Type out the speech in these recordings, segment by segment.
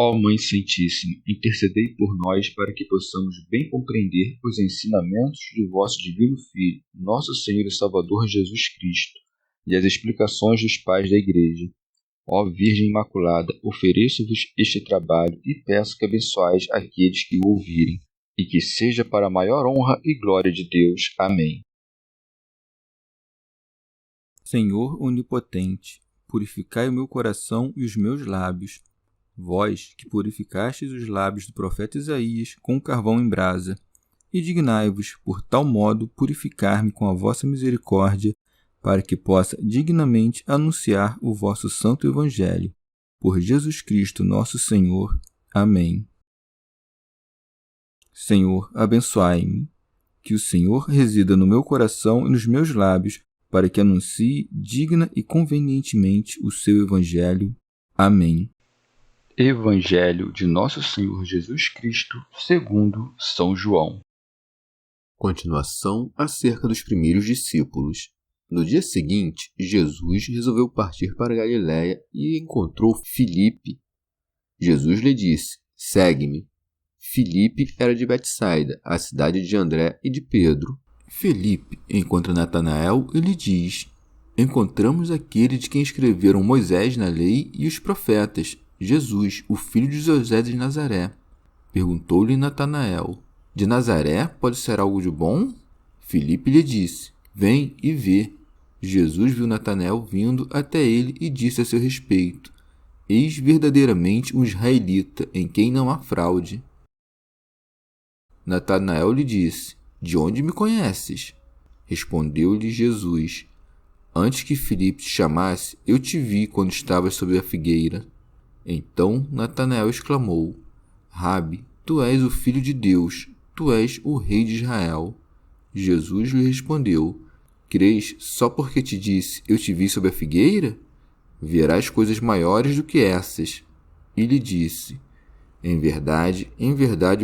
Ó Mãe Santíssima, intercedei por nós para que possamos bem compreender os ensinamentos de vosso Divino Filho, nosso Senhor e Salvador Jesus Cristo, e as explicações dos pais da Igreja. Ó Virgem Imaculada, ofereço-vos este trabalho e peço que abençoeis aqueles que o ouvirem, e que seja para a maior honra e glória de Deus. Amém. Senhor onipotente, purificai o meu coração e os meus lábios. Vós, que purificastes os lábios do profeta Isaías com carvão em brasa, e dignai-vos, por tal modo, purificar-me com a vossa misericórdia, para que possa dignamente anunciar o vosso santo Evangelho. Por Jesus Cristo nosso Senhor. Amém. Senhor, abençoai-me. Que o Senhor resida no meu coração e nos meus lábios, para que anuncie digna e convenientemente o seu Evangelho. Amém. Evangelho de Nosso Senhor Jesus Cristo, segundo São João. Continuação acerca dos primeiros discípulos. No dia seguinte, Jesus resolveu partir para Galiléia e encontrou Filipe. Jesus lhe disse: "Segue-me." Filipe era de Betsaida, a cidade de André e de Pedro. Filipe encontra Natanael e lhe diz: "Encontramos aquele de quem escreveram Moisés na lei e os profetas, Jesus, o filho de José de Nazaré." Perguntou-lhe Natanael: "De Nazaré pode ser algo de bom?" Filipe lhe disse: "Vem e vê." Jesus viu Natanael vindo até ele e disse a seu respeito: "Eis verdadeiramente um israelita, em quem não há fraude." Natanael lhe disse: "De onde me conheces?" Respondeu-lhe Jesus: "Antes que Filipe te chamasse, eu te vi quando estavas sob a figueira." Então Natanael exclamou: "Rabi, tu és o Filho de Deus, tu és o Rei de Israel." Jesus lhe respondeu: "Crês só porque te disse, eu te vi sob a figueira? Verás coisas maiores do que essas." E lhe disse: em verdade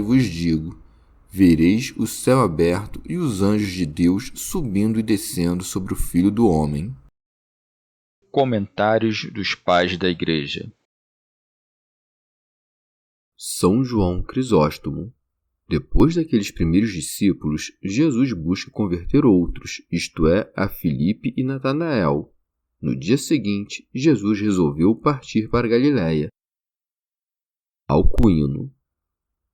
vos digo, vereis o céu aberto e os anjos de Deus subindo e descendo sobre o Filho do Homem." Comentários dos Pais da Igreja. São João Crisóstomo. Depois daqueles primeiros discípulos, Jesus busca converter outros, isto é, a Filipe e Natanael. No dia seguinte, Jesus resolveu partir para Galiléia. Alcuíno.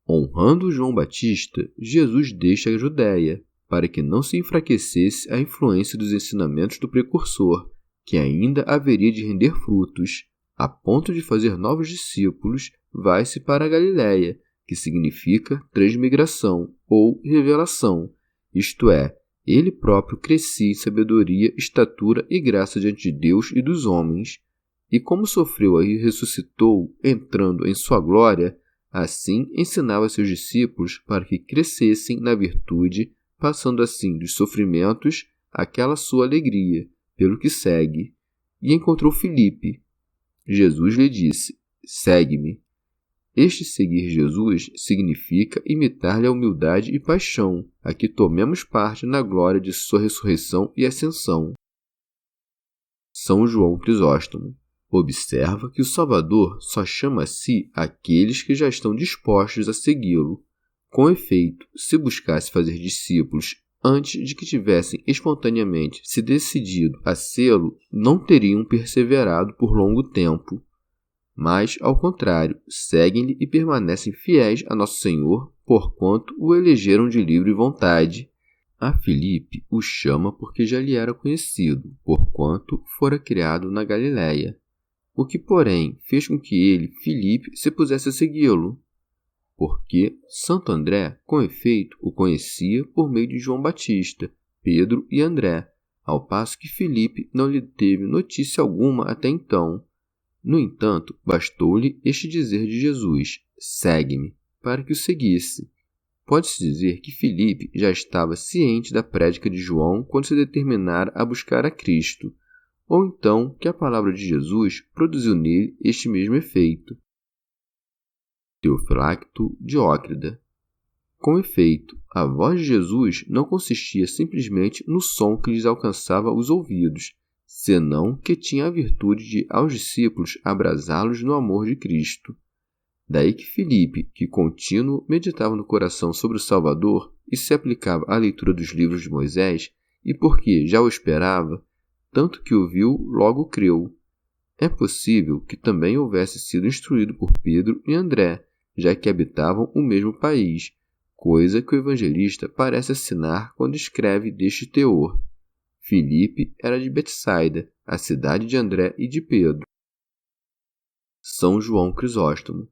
Honrando João Batista, Jesus deixa a Judéia, para que não se enfraquecesse a influência dos ensinamentos do precursor, que ainda haveria de render frutos. A ponto de fazer novos discípulos, vai-se para a Galiléia, que significa transmigração ou revelação, isto é, ele próprio crescia em sabedoria, estatura e graça diante de Deus e dos homens. E como sofreu e ressuscitou, entrando em sua glória, assim ensinava seus discípulos para que crescessem na virtude, passando assim dos sofrimentos àquela sua alegria, pelo que segue. E encontrou Filipe. Jesus lhe disse: "Segue-me." Este seguir Jesus significa imitar-lhe a humildade e paixão, a que tomemos parte na glória de sua ressurreição e ascensão. São João Crisóstomo. Observa que o Salvador só chama a si aqueles que já estão dispostos a segui-lo. Com efeito, se buscasse fazer discípulos antes de que tivessem espontaneamente se decidido a sê-lo, não teriam perseverado por longo tempo. Mas, ao contrário, seguem-lhe e permanecem fiéis a Nosso Senhor, porquanto o elegeram de livre vontade. A Filipe o chama porque já lhe era conhecido, porquanto fora criado na Galiléia. O que, porém, fez com que ele, Filipe, se pusesse a segui-lo? Porque Santo André, com efeito, o conhecia por meio de João Batista, Pedro e André, ao passo que Filipe não lhe teve notícia alguma até então. No entanto, bastou-lhe este dizer de Jesus: "Segue-me", para que o seguisse. Pode-se dizer que Filipe já estava ciente da prédica de João quando se determinara a buscar a Cristo, ou então que a palavra de Jesus produziu nele este mesmo efeito. Teofilacto Diócrida. Com efeito, a voz de Jesus não consistia simplesmente no som que lhes alcançava os ouvidos, senão que tinha a virtude de, aos discípulos, abrasá-los no amor de Cristo. Daí que Filipe, que contínuo meditava no coração sobre o Salvador e se aplicava à leitura dos livros de Moisés, e porque já o esperava, tanto que o viu, logo creu. É possível que também houvesse sido instruído por Pedro e André, já que habitavam o mesmo país, coisa que o evangelista parece assinar quando escreve deste teor. Filipe era de Betsaida, a cidade de André e de Pedro. São João Crisóstomo.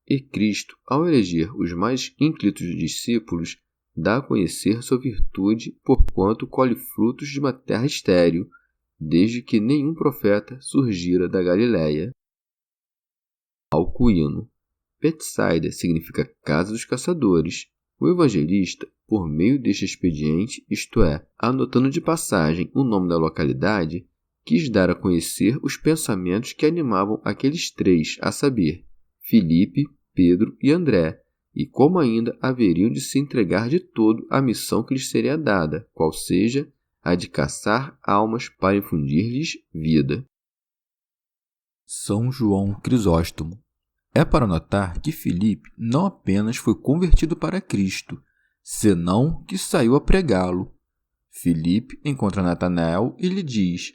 E Cristo, ao eleger os mais ínclitos discípulos, dá a conhecer sua virtude porquanto colhe frutos de uma terra estéril, desde que nenhum profeta surgira da Galiléia. Alcuíno. Betsaida significa casa dos caçadores. O evangelista, por meio deste expediente, isto é, anotando de passagem o nome da localidade, quis dar a conhecer os pensamentos que animavam aqueles três, a saber, Filipe, Pedro e André, e como ainda haveriam de se entregar de todo à missão que lhes seria dada, qual seja a de caçar almas para infundir-lhes vida. São João Crisóstomo. É para notar que Filipe não apenas foi convertido para Cristo, senão que saiu a pregá-lo. Filipe encontra Natanael e lhe diz: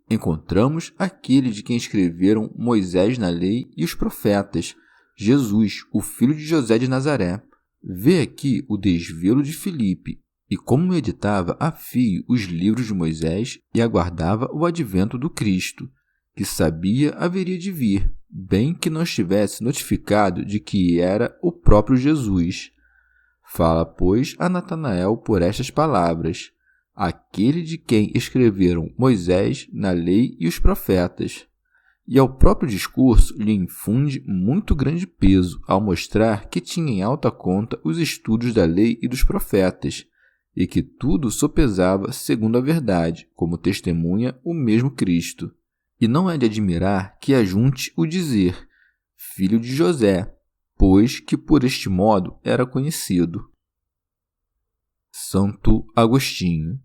encontramos aquele de quem escreveram Moisés na lei e os profetas, Jesus, o filho de José de Nazaré. Vê aqui o desvelo de Filipe e como meditava a fio os livros de Moisés e aguardava o advento do Cristo, que sabia haveria de vir, bem que não estivesse notificado de que era o próprio Jesus. Fala, pois, a Natanael por estas palavras: aquele de quem escreveram Moisés na lei e os profetas. E ao próprio discurso lhe infunde muito grande peso ao mostrar que tinha em alta conta os estudos da lei e dos profetas, e que tudo sopesava segundo a verdade, como testemunha o mesmo Cristo. E não é de admirar que ajunte o dizer, filho de José, pois que por este modo era conhecido. Santo Agostinho,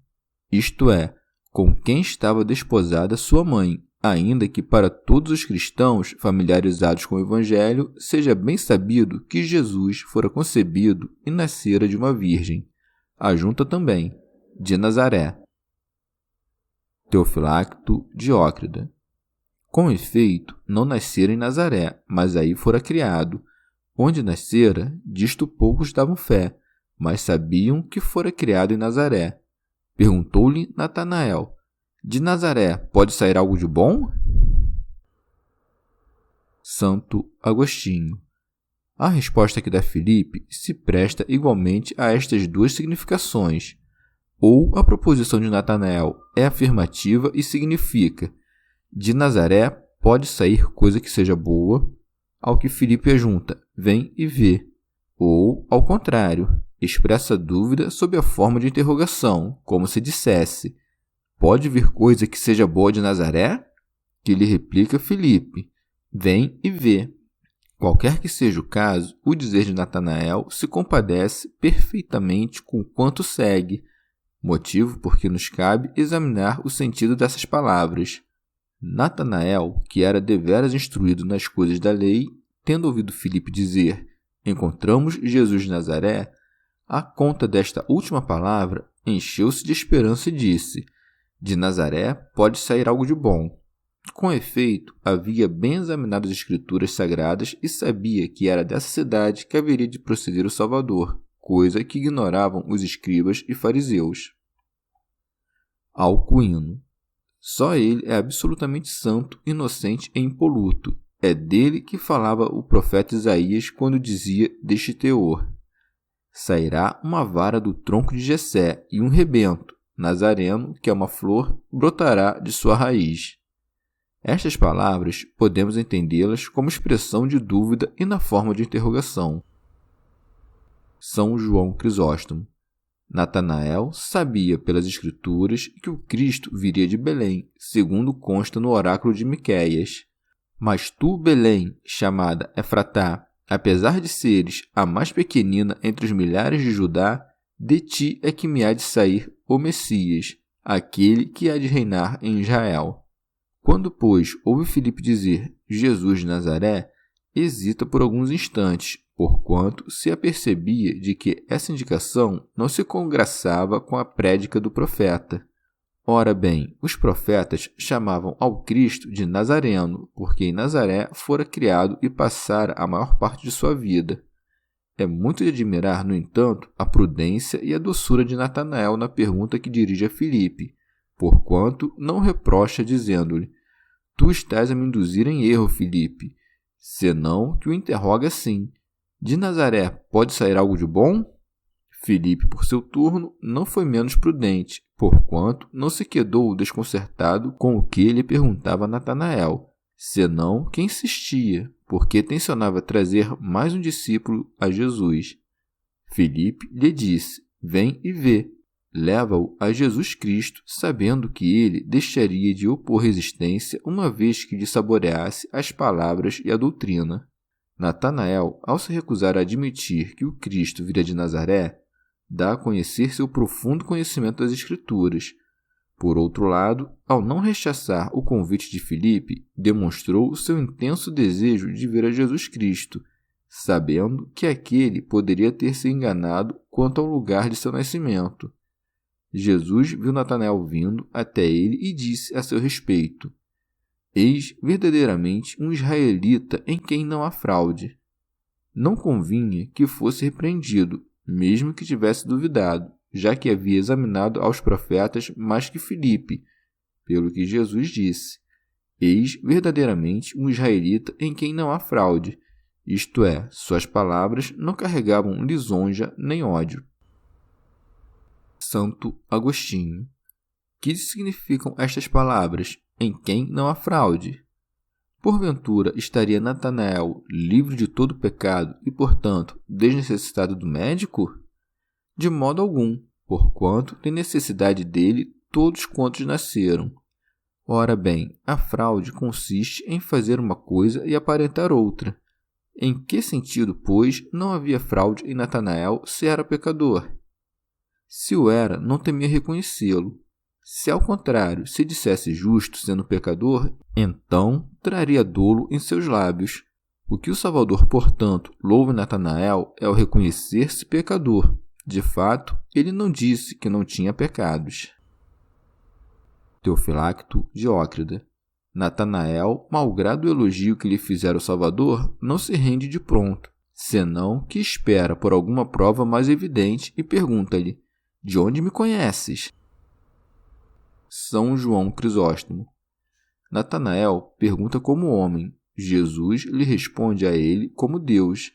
isto é, com quem estava desposada sua mãe, ainda que para todos os cristãos familiarizados com o Evangelho seja bem sabido que Jesus fora concebido e nascera de uma virgem. Ajunta também, de Nazaré. Teofilacto Diócrida. Com efeito, não nascera em Nazaré, mas aí fora criado. Onde nascera, disto poucos davam fé, mas sabiam que fora criado em Nazaré. Perguntou-lhe Natanael: de Nazaré pode sair algo de bom? Santo Agostinho. A resposta que dá Filipe se presta igualmente a estas duas significações. Ou a proposição de Natanael é afirmativa e significa: de Nazaré pode sair coisa que seja boa, ao que Filipe ajunta: vem e vê. Ou, ao contrário, expressa dúvida sob a forma de interrogação, como se dissesse: pode vir coisa que seja boa de Nazaré? Que lhe replica Filipe: vem e vê. Qualquer que seja o caso, o dizer de Natanael se compadece perfeitamente com quanto segue, motivo por que nos cabe examinar o sentido dessas palavras. Natanael, que era deveras instruído nas coisas da lei, tendo ouvido Filipe dizer: encontramos Jesus de Nazaré, à conta desta última palavra, encheu-se de esperança e disse: de Nazaré pode sair algo de bom. Com efeito, havia bem examinado as Escrituras Sagradas e sabia que era dessa cidade que haveria de proceder o Salvador, coisa que ignoravam os escribas e fariseus. Alcuíno. Só ele é absolutamente santo, inocente e impoluto. É dele que falava o profeta Isaías quando dizia deste teor: sairá uma vara do tronco de Jessé e um rebento, nazareno, que é uma flor, brotará de sua raiz. Estas palavras podemos entendê-las como expressão de dúvida e na forma de interrogação. São João Crisóstomo. Natanael sabia pelas Escrituras que o Cristo viria de Belém, segundo consta no oráculo de Miqueias. Mas tu, Belém, chamada Efratá, apesar de seres a mais pequenina entre os milhares de Judá, de ti é que me há de sair o Messias, aquele que há de reinar em Israel. Quando, pois, ouve Filipe dizer Jesus de Nazaré, hesita por alguns instantes, porquanto se apercebia de que essa indicação não se congraçava com a prédica do profeta. Ora bem, os profetas chamavam ao Cristo de Nazareno, porque em Nazaré fora criado e passara a maior parte de sua vida. É muito de admirar, no entanto, a prudência e a doçura de Natanael na pergunta que dirige a Filipe, porquanto não reprocha dizendo-lhe: Tu estás a me induzir em erro, Filipe, senão que o interroga assim: De Nazaré pode sair algo de bom? Filipe, por seu turno, não foi menos prudente, porquanto não se quedou desconcertado com o que lhe perguntava Natanael, senão que insistia, porque tencionava trazer mais um discípulo a Jesus. Filipe lhe disse: Vem e vê. Leva-o a Jesus Cristo, sabendo que ele deixaria de opor resistência uma vez que lhe saboreasse as palavras e a doutrina. Natanael, ao se recusar a admitir que o Cristo vira de Nazaré, dá a conhecer seu profundo conhecimento das Escrituras. Por outro lado, ao não rechaçar o convite de Filipe, demonstrou o seu intenso desejo de ver a Jesus Cristo, sabendo que aquele poderia ter se enganado quanto ao lugar de seu nascimento. Jesus viu Natanael vindo até ele e disse a seu respeito: Eis verdadeiramente um israelita em quem não há fraude. Não convinha que fosse repreendido, mesmo que tivesse duvidado, já que havia examinado aos profetas mais que Filipe, pelo que Jesus disse: Eis verdadeiramente um israelita em quem não há fraude, isto é, suas palavras não carregavam lisonja nem ódio. Santo Agostinho. Que significam estas palavras, em quem não há fraude? Porventura estaria Natanael livre de todo pecado e, portanto, desnecessitado do médico? De modo algum, porquanto tem necessidade dele todos quantos nasceram. Ora bem, a fraude consiste em fazer uma coisa e aparentar outra. Em que sentido, pois, não havia fraude em Natanael se era pecador? Se o era, não temia reconhecê-lo. Se, ao contrário, se dissesse justo sendo pecador, então traria dolo em seus lábios. O que o Salvador, portanto, louva em Natanael é o reconhecer-se pecador. De fato, ele não disse que não tinha pecados. Teofilacto Diócrida. Natanael, malgrado o elogio que lhe fizera o Salvador, não se rende de pronto, senão que espera por alguma prova mais evidente e pergunta-lhe: De onde me conheces? São João Crisóstomo. Natanael pergunta como homem. Jesus lhe responde a ele como Deus.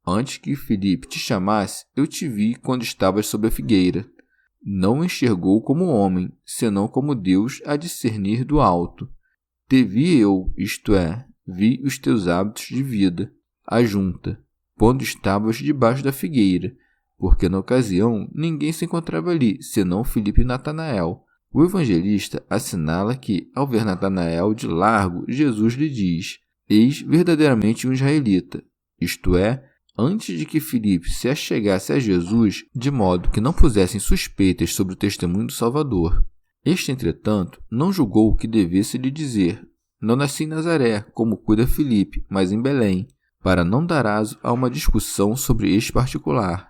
Antes que Filipe te chamasse, eu te vi quando estavas sob a figueira. Não o enxergou como homem, senão como Deus a discernir do alto. Te vi eu, isto é, vi os teus hábitos de vida, ajunta, quando estavas debaixo da figueira, porque na ocasião ninguém se encontrava ali, senão Filipe e Natanael. O evangelista assinala que, ao ver Natanael de largo, Jesus lhe diz: Eis verdadeiramente um israelita, isto é, antes de que Filipe se achegasse a Jesus, de modo que não pusessem suspeitas sobre o testemunho do Salvador. Este, entretanto, não julgou o que devesse lhe dizer: Não nasci em Nazaré, como cuida Filipe, mas em Belém, para não dar aso a uma discussão sobre este particular.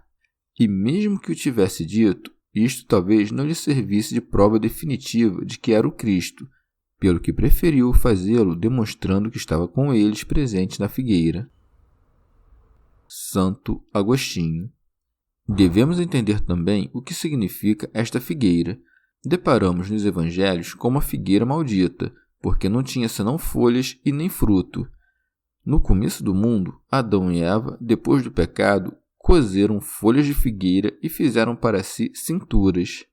E mesmo que o tivesse dito, isto talvez não lhe servisse de prova definitiva de que era o Cristo, pelo que preferiu fazê-lo demonstrando que estava com eles presente na figueira. Santo Agostinho. Devemos entender também o que significa esta figueira. Deparamos nos evangelhos com uma figueira maldita, porque não tinha senão folhas e nem fruto. No começo do mundo, Adão e Eva, depois do pecado, cozeram folhas de figueira e fizeram para si cinturas.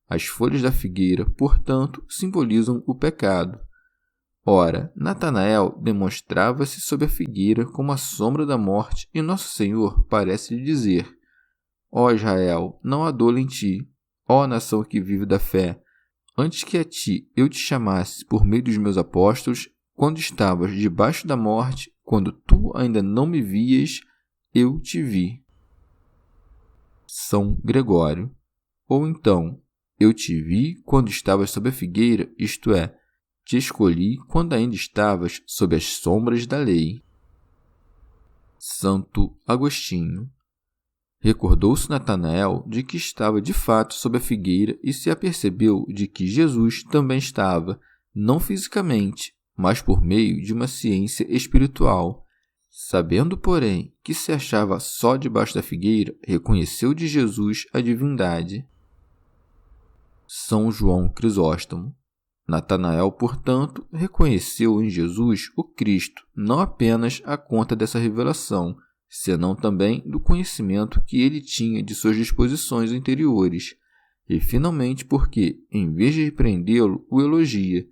As folhas da figueira, portanto, simbolizam o pecado. Ora, Natanael demonstrava-se sob a figueira como a sombra da morte, e Nosso Senhor parece lhe dizer: Ó Israel, não há dolo em ti, ó nação que vive da fé, antes que a ti eu te chamasse por meio dos meus apóstolos, quando estavas debaixo da morte, quando tu ainda não me vias, eu te vi. São Gregório. Ou então, eu te vi quando estavas sob a figueira, isto é, te escolhi quando ainda estavas sob as sombras da lei. Santo Agostinho. Recordou-se Natanael de que estava de fato sob a figueira e se apercebeu de que Jesus também estava, não fisicamente, mas por meio de uma ciência espiritual. Sabendo, porém, que se achava só debaixo da figueira, reconheceu de Jesus a divindade. São João Crisóstomo. Natanael, portanto, reconheceu em Jesus o Cristo, não apenas à conta dessa revelação, senão também do conhecimento que ele tinha de suas disposições interiores, e finalmente porque, em vez de repreendê-lo, o elogia,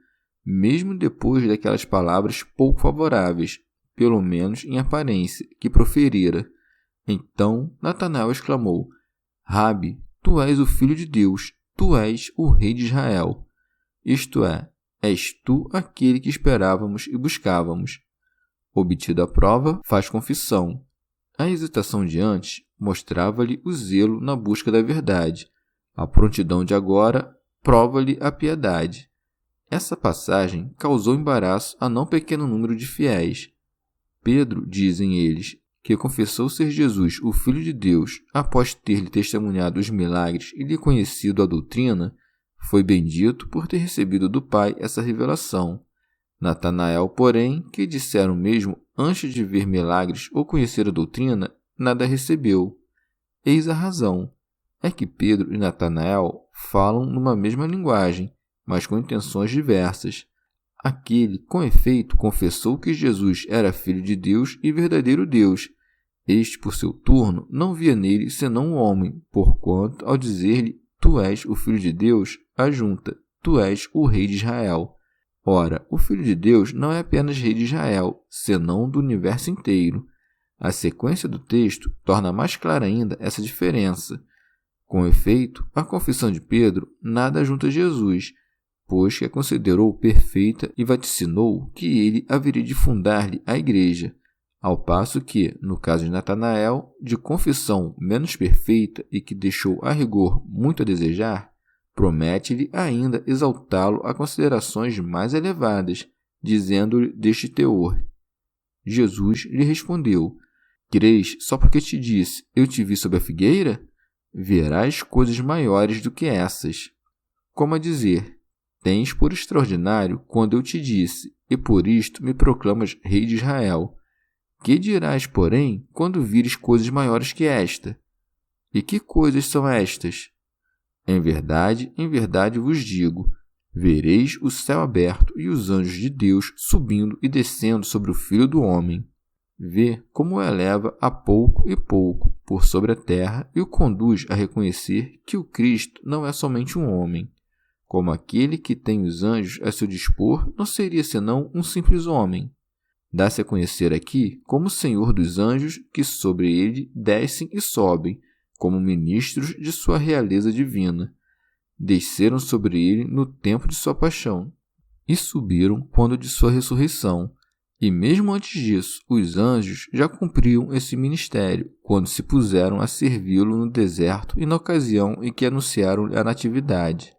mesmo depois daquelas palavras pouco favoráveis, pelo menos em aparência, que proferira. Então Natanael exclamou: Rabi, tu és o Filho de Deus, tu és o Rei de Israel. Isto é, és tu aquele que esperávamos e buscávamos. Obtida a prova, faz confissão. A hesitação de antes mostrava-lhe o zelo na busca da verdade. A prontidão de agora prova-lhe a piedade. Essa passagem causou embaraço a não pequeno número de fiéis. Pedro, dizem eles, que confessou ser Jesus o Filho de Deus após ter-lhe testemunhado os milagres e lhe conhecido a doutrina, foi bendito por ter recebido do Pai essa revelação. Natanael, porém, que disseram mesmo antes de ver milagres ou conhecer a doutrina, nada recebeu. Eis a razão. É que Pedro e Natanael falam numa mesma linguagem, mas com intenções diversas. Aquele, com efeito, confessou que Jesus era Filho de Deus e verdadeiro Deus. Este, por seu turno, não via nele senão um homem, porquanto, ao dizer-lhe, tu és o Filho de Deus, ajunta, tu és o Rei de Israel. Ora, o Filho de Deus não é apenas Rei de Israel, senão do universo inteiro. A sequência do texto torna mais clara ainda essa diferença. Com efeito, a confissão de Pedro nada ajunta a Jesus, pois que a considerou perfeita e vaticinou que ele haveria de fundar-lhe a igreja, ao passo que, no caso de Natanael, de confissão menos perfeita e que deixou a rigor muito a desejar, promete-lhe ainda exaltá-lo a considerações mais elevadas, dizendo-lhe deste teor. Jesus lhe respondeu: Crês só porque te disse, eu te vi sob a figueira? Verás coisas maiores do que essas. Como a dizer, tens por extraordinário quando eu te disse, e por isto me proclamas Rei de Israel. Que dirás, porém, quando vires coisas maiores que esta? E que coisas são estas? Em verdade vos digo, vereis o céu aberto e os anjos de Deus subindo e descendo sobre o Filho do Homem. Vê como o eleva a pouco e pouco por sobre a terra e o conduz a reconhecer que o Cristo não é somente um homem. Como aquele que tem os anjos a seu dispor não seria senão um simples homem. Dá-se a conhecer aqui como o Senhor dos anjos que sobre ele descem e sobem, como ministros de sua realeza divina. Desceram sobre ele no tempo de sua paixão, e subiram quando de sua ressurreição. E mesmo antes disso, os anjos já cumpriam esse ministério, quando se puseram a servi-lo no deserto e na ocasião em que anunciaram-lhe a natividade.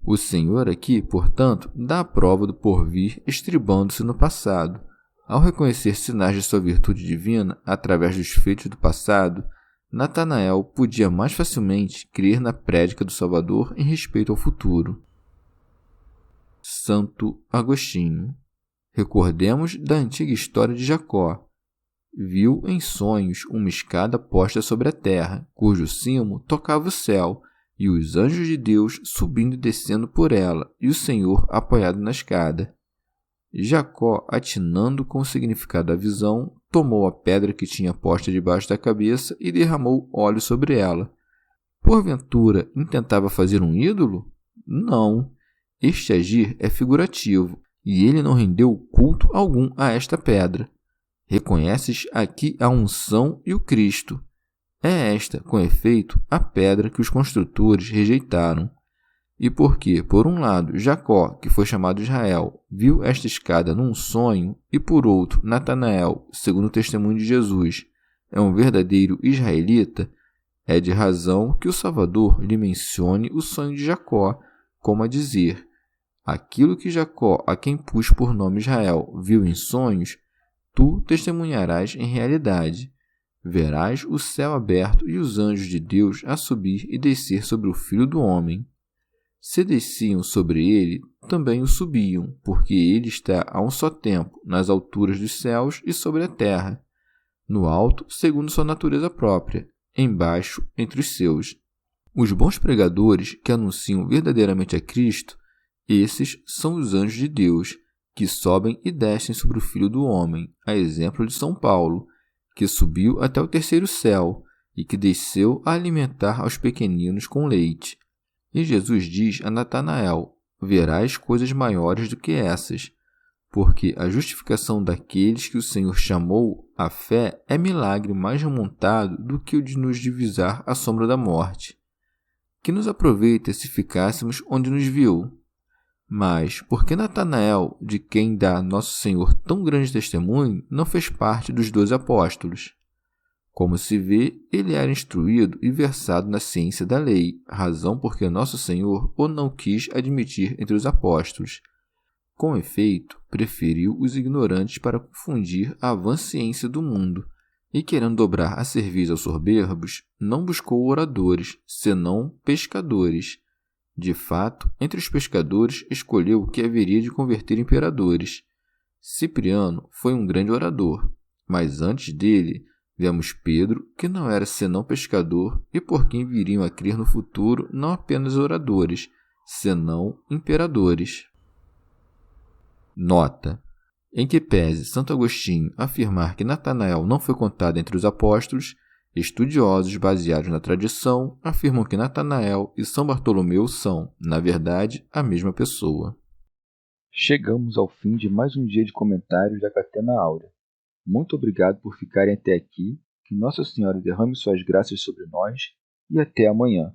O Senhor aqui, portanto, dá a prova do porvir estribando-se no passado. Ao reconhecer sinais de sua virtude divina através dos feitos do passado, Natanael podia mais facilmente crer na prédica do Salvador em respeito ao futuro. Santo Agostinho. Recordemos da antiga história de Jacó. Viu em sonhos uma escada posta sobre a terra, cujo cimo tocava o céu, e os anjos de Deus subindo e descendo por ela, e o Senhor apoiado na escada. Jacó, atinando com o significado da visão, tomou a pedra que tinha posta debaixo da cabeça e derramou óleo sobre ela. Porventura, intentava fazer um ídolo? Não. Este agir é figurativo, e ele não rendeu culto algum a esta pedra. Reconheces aqui a unção e o Cristo. É esta, com efeito, a pedra que os construtores rejeitaram. E porque, por um lado, Jacó, que foi chamado Israel, viu esta escada num sonho, e por outro, Natanael, segundo o testemunho de Jesus, é um verdadeiro israelita, é de razão que o Salvador lhe mencione o sonho de Jacó, como a dizer: aquilo que Jacó, a quem pus por nome Israel, viu em sonhos, tu testemunharás em realidade. Verás o céu aberto e os anjos de Deus a subir e descer sobre o Filho do Homem. Se desciam sobre ele, também o subiam, porque ele está a um só tempo nas alturas dos céus e sobre a terra, no alto, segundo sua natureza própria, embaixo, entre os seus. Os bons pregadores que anunciam verdadeiramente a Cristo, esses são os anjos de Deus, que sobem e descem sobre o Filho do Homem, a exemplo de São Paulo, que subiu até o terceiro céu e que desceu a alimentar aos pequeninos com leite. E Jesus diz a Natanael: verás coisas maiores do que essas, porque a justificação daqueles que o Senhor chamou à fé é milagre mais remontado do que o de nos divisar à sombra da morte. Que nos aproveita se ficássemos onde nos viu? Mas, por que Natanael, de quem dá Nosso Senhor tão grande testemunho, não fez parte dos 12 apóstolos? Como se vê, ele era instruído e versado na ciência da lei, razão porque Nosso Senhor o não quis admitir entre os apóstolos. Com efeito, preferiu os ignorantes para confundir a vã ciência do mundo, e querendo dobrar a cerviz aos soberbos, não buscou oradores, senão pescadores. De fato, entre os pescadores escolheu o que haveria de converter imperadores. Cipriano foi um grande orador, mas antes dele vemos Pedro, que não era senão pescador e por quem viriam a crer no futuro não apenas oradores, senão imperadores. Nota: em que pese Santo Agostinho afirmar que Natanael não foi contado entre os apóstolos, estudiosos baseados na tradição afirmam que Natanael e São Bartolomeu são, na verdade, a mesma pessoa. Chegamos ao fim de mais um dia de comentários da Catena Áurea. Muito obrigado por ficarem até aqui, que Nossa Senhora derrame suas graças sobre nós e até amanhã.